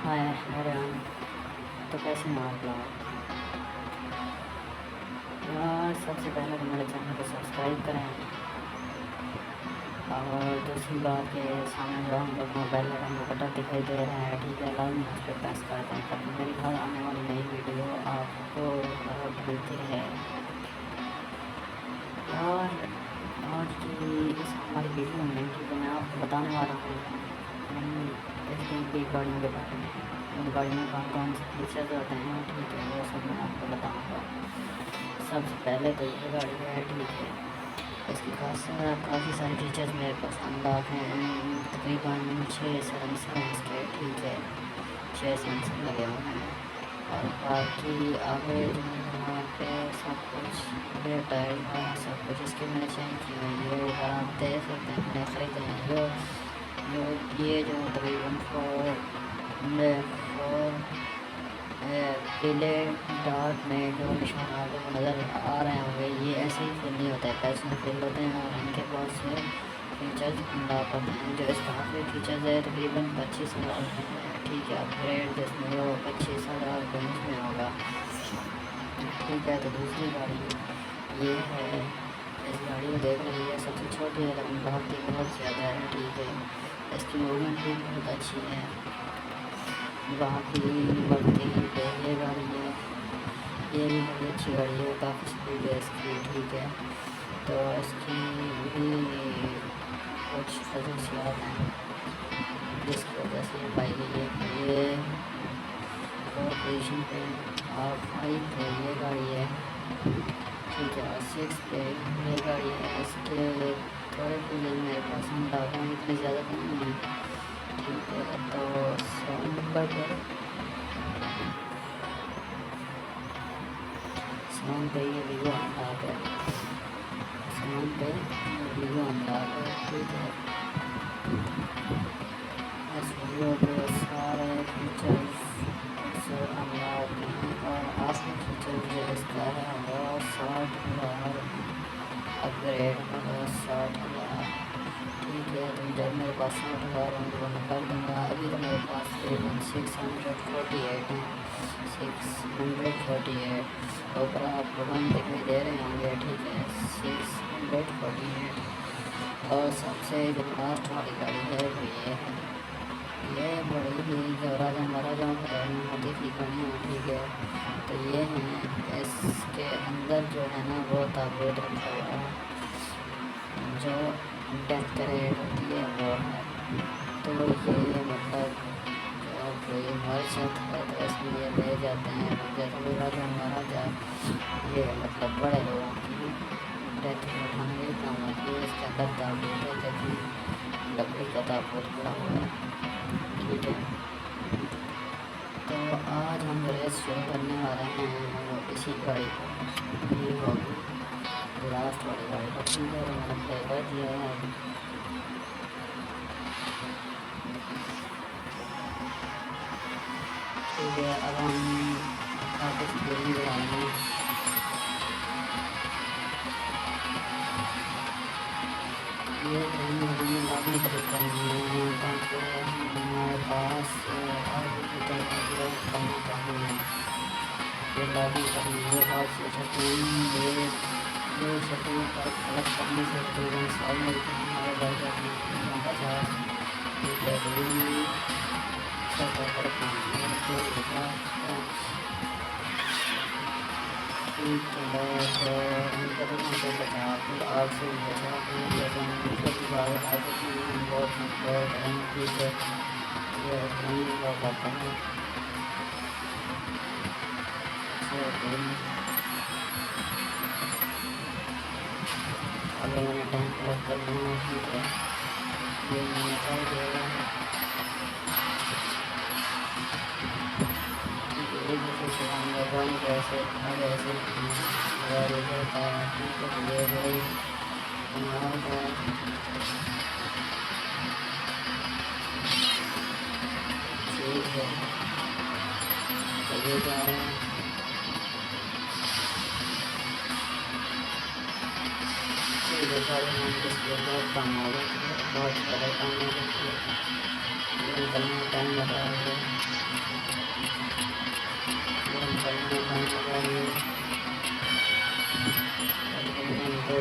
Hi everyone. तो कैसे हैं आप लोग यार? सबसे पहले तो मेरे चैनल को सब्सक्राइब करें और दूसरी बात के सामने जो हम लोग बेल आइकन का बटन दिखाई दे रहा है, ठीक है, लाल उस पर प्रेस कर दें ताकि मेरी हर आने वाली नई वीडियो आपको मिलती रहे। और आज की इस हमारी वीडियो में ठीक है मैं आपको बताने वाला हूँ की गाड़ियों के बारे में। उन गाड़ियों में कौन कौन से फीचर्स होते हैं, ठीक है, वो सब मैं आपको बताऊँगा। सबसे पहले तो ये गाड़ी है, ठीक है, इसके पास काफ़ी सारे फीचर्स मेरे पसंद आते हैं। तकरीबन 6 सेंसर इसके, ठीक है, 6 सेंसर लगे हुए हैं। और बाकी आगे जो यहाँ पे सब कुछ रेयर टायर और सब कुछ इसके मैंने चेंज की हुई है। अगर आप देख सकते हैं मैंने ख़रीदे हैं जो ये जो तकरीबन 4 पीले डार्क में जो निशान आपको नज़र आ रहे होंगे, ये ऐसे ही फिल नहीं होता है, पैसे में फिल होते हैं। और इनके पास से फीचर्स लापत हैं जो इसका हाफी फीचर्स है तकरीबन 25,000 हैं, ठीक है। अपग्रेड जिसमें वो 25,000 रेंज में होगा, ठीक है। तो दूसरी गाड़ी ये है, इस गाड़ी को देख रही है, सबसे छोटी है लेकिन भागती बहुत ज़्यादा है, ठीक है। इसकी मूवमेंट भी बहुत अच्छी है, बाकी बढ़ती है। ये गाड़ी है, ये भी बड़ी अच्छी गाड़ी है, काफ़ी स्पीड है इसकी, ठीक है। तो इसकी भी कुछ खसूसियात हैं जिसकी वजह से ये पाई गई है। ये 4 पोजीशन पे और 5 पे ये गाड़ी है, ठीक है, और 6 पे ये गाड़ी है। इसके थोड़े फीचर मेरे पसंद आते हैं, इतने ज़्यादा तो नहीं है, ठीक है। तो 7 नंबर पर सामान पे ये वीवो अनलॉक है, सामान पे वीवो अनलॉक है, ठीक है। इस वीडियो पे सारे फीचर्स से अनलॉक हैं और आखिरी फीचर जो इसका है वो 60,000 अपग्रेड होगा, 60,000, ठीक है। तो जब मेरे पास 60,000 होंगे वो मैं कर दूँगा। अभी तो मेरे पास तकरीबन 648 हैं, 648 ऊपर आपको हम दिखाई दे रहे होंगे, ठीक है, 648। और सबसे जो लास्ट वाली गाड़ी है वो ये है, ये बड़ी ही जो राजा महाराजा में होती थी गाड़ियाँ, ठीक है। तो ये हैं, इसके अंदर जो है ना वो ताबूत रखा हुआ है, जो डेथ रेट होती है वो है। तो ये मतलब जो कोई मर जाता है तो इसमें ये ले जाते हैं, जैसे राजा महाराजा, ये मतलब बड़े लोगों की डेथ उठाने के काम आती है। इसके अंदर ताबूत है, जैसे लकड़ी का ताबूत पड़ा हुआ है, ठीक है। तो आज हम रेस शुरू करने वाले हैं वो इसी गाड़ी को, ये होगी लास्ट वाली गाड़ी को, ठीक है। तो मैंने प्ले कर दिया है, ठीक है। अब हम काफ़ी स्पीड बढ़ाएंगे, ये लागू तरीका नहीं है ताकि हमारे पास और भी फीचर करना चाहिए। ये लागू करने के बाद से सेटिंग ये सेटिंग पर अलग करने से तकरीबन 100 मिलते हैं हमारे घर जाने 50, ठीक है। सब कर ठीक है। तो उनका तो हमको बचा फिर आग से बचा फिर जैसे हम छोटी बात आगे की हम बहुत फीचर ये नहीं हुआ करता है, अगर मैंने टाइम क्लॉक कर लूँगा, ठीक है। ये मैंने कर दिया, एक दूसरे से हम लोग कैसे अब ऐसे होता है, ठीक है। तो ये बड़ी कमाल है, ठीक है। तो ये जा रहे हैं, बहुत काम हो गया, बहुत ज़्यादा काम हो गया, निकलने में टाइम लगा है।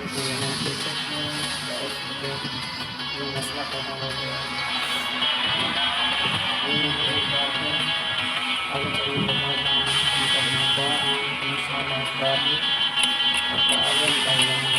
कि मैं पीछे ये मसला पैदा हो गया। एक बार फिर आगे चलने के बाद करना चाह रहा हूँ इंशाल्लाह इस बार भी आपको आगे निकाल लेंगे।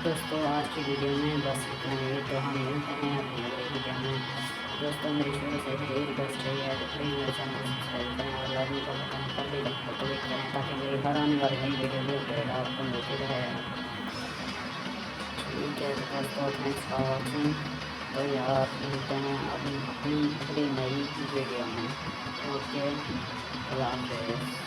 दोस्तों आज की वीडियो में बस इतना ही, तो हम मिलते हैं अपनी अगली वीडियो में। दोस्तों मेरी शुरू से यही रिक्वेस्ट रही है कि प्लीज़ मेरे चैनल को सब्सक्राइब करें और लाइक का बटन पर भी क्लिक करें ताकि मेरी हर आने वाली नई वीडियो भी अपडेट आपको मिलती रहे। ठीक है दोस्तों, थैंक्स फॉर वॉचिंग। तो यार मिलते हैं अभी अपनी नई वीडियो में। ओके, अल्लाह हाफ़िज़।